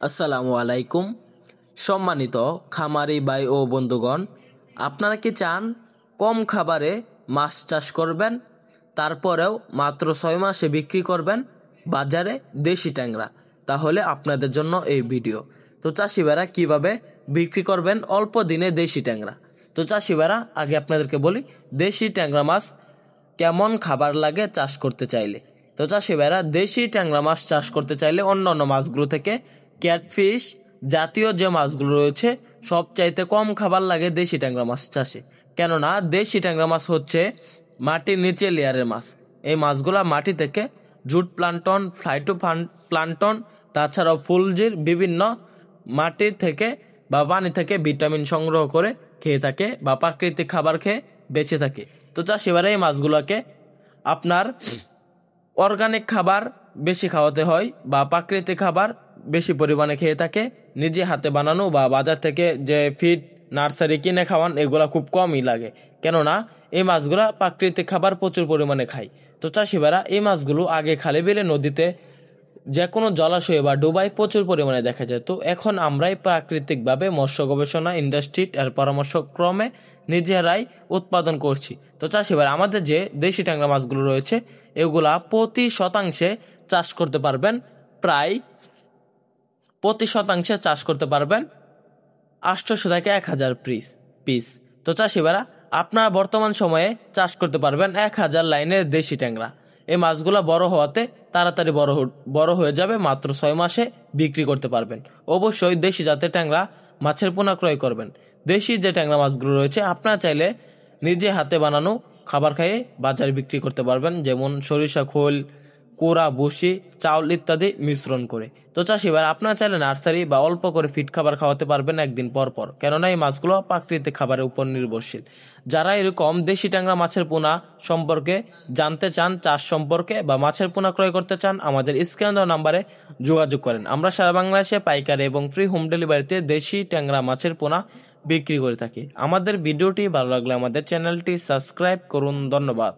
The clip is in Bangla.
আসসালামু আলাইকুম। সম্মানিত খামারি ভাই ও বন্ধুগণ, আপনারা কি চান কম খাবারে মাছ চাষ করবেন, তারপরেও মাত্র 6 মাসে বিক্রি করবেন বাজারে দেশি ট্যাংরা? তাহলে আপনাদের জন্য এই ভিডিও। তো চাষি ভাইরা কীভাবে বিক্রি করবেন অল্প দিনে দেশি ট্যাংরা? তো চাষি ভাইরা, আগে আপনাদেরকে বলি দেশি ট্যাংরা মাছ কেমন খাবার লাগে চাষ করতে চাইলে। তো চাষি ভাইরা, দেশি ট্যাংরা মাছ চাষ করতে চাইলে অন্যান্য মাছগুলো থেকে ক্যাটফিশ জাতীয় যে মাছগুলো রয়েছে সবচাইতে কম খাবার লাগে দেশি ট্যাংরা মাছ চাষে। কেননা দেশি ট্যাংরা মাছ হচ্ছে মাটির নিচে লেয়ারের মাছ। এই মাছগুলা মাটি থেকে জুট প্লান্টন, ফ্লাইটো প্লান্টন, তাছাড়াও ফুলজির বিভিন্ন মাটির থেকে বা পানি থেকে ভিটামিন সংগ্রহ করে খেয়ে থাকে বা প্রাকৃতিক খাবার খেয়ে বেঁচে থাকে। তো চাষিবারা এই মাছগুলোকে আপনার অর্গানিক খাবার বেশি খাওয়াতে হয় বা প্রাকৃতিক খাবার বেশি পরিমাণে খেয়ে থাকে। নিজে হাতে বানানো বা বাজার থেকে যে ফিড নার্সারি কিনে খাওয়ান এগুলা খুব কমই লাগে, কেননা এই মাছগুলা প্রাকৃতিক খাবার প্রচুর পরিমাণে খায়। তো চাষিবারা এই মাছগুলো আগে খালে বিলে নদীতে যে কোনো জলাশয়ে বা ডুবাই প্রচুর পরিমাণে দেখা যায়। তো এখন আমরাই প্রাকৃতিকভাবে মৎস্য গবেষণা ইন্ডাস্ট্রির পরামর্শক্রমে নিজেরাই উৎপাদন করছি। তো চাষিবার, আমাদের যে দেশি ট্যাংরা মাছগুলো রয়েছে এগুলা প্রতি শতাংশে চাষ করতে পারবেন, প্রায় প্রতি শতাংশে চাষ করতে পারবেন 800 থেকে 1000 পিস। তো চাষিবারা, আপনারা বর্তমান সময়ে চাষ করতে পারবেন 1000 লাইনের দেশি ট্যাংরা। এই মাছগুলো বড় হওয়াতে তাড়াতাড়ি বড় হয়ে যাবে, মাত্র 6 মাসে বিক্রি করতে পারবেন। অবশ্যই দেশি জাতের ট্যাংরা মাছের পোনা ক্রয় করবেন। দেশি যে ট্যাংরা মাছগুলো রয়েছে আপনারা চাইলে নিজে হাতে বানানো খাবার খাইয়ে বাজারে বিক্রি করতে পারবেন, যেমন সরিষা খোল, কোরা, বসি, চাউল ইত্যাদি মিশ্রণ করে। তো চাষিবার, আপনারা চাইলে নার্সারি বা অল্প করে ফিড খাবার খাওয়াতে পারবেন একদিন পর পর, কেননা এই মাছগুলো প্রাকৃতিক খাবারের উপর নির্ভরশীল। যারা এরকম দেশি ট্যাংরা মাছের পোনা সম্পর্কে জানতে চান, চাষ সম্পর্কে বা মাছের পোনা ক্রয় করতে চান, আমাদের স্ক্রিনে দেওয়া নাম্বারে যোগাযোগ করেন। আমরা সারা বাংলাদেশে পাইকারি এবং ফ্রি হোম ডেলিভারিতে দেশি ট্যাংরা মাছের পোনা বিক্রি করে থাকি। আমাদের ভিডিওটি ভালো লাগলে আমাদের চ্যানেলটি সাবস্ক্রাইব করুন। ধন্যবাদ।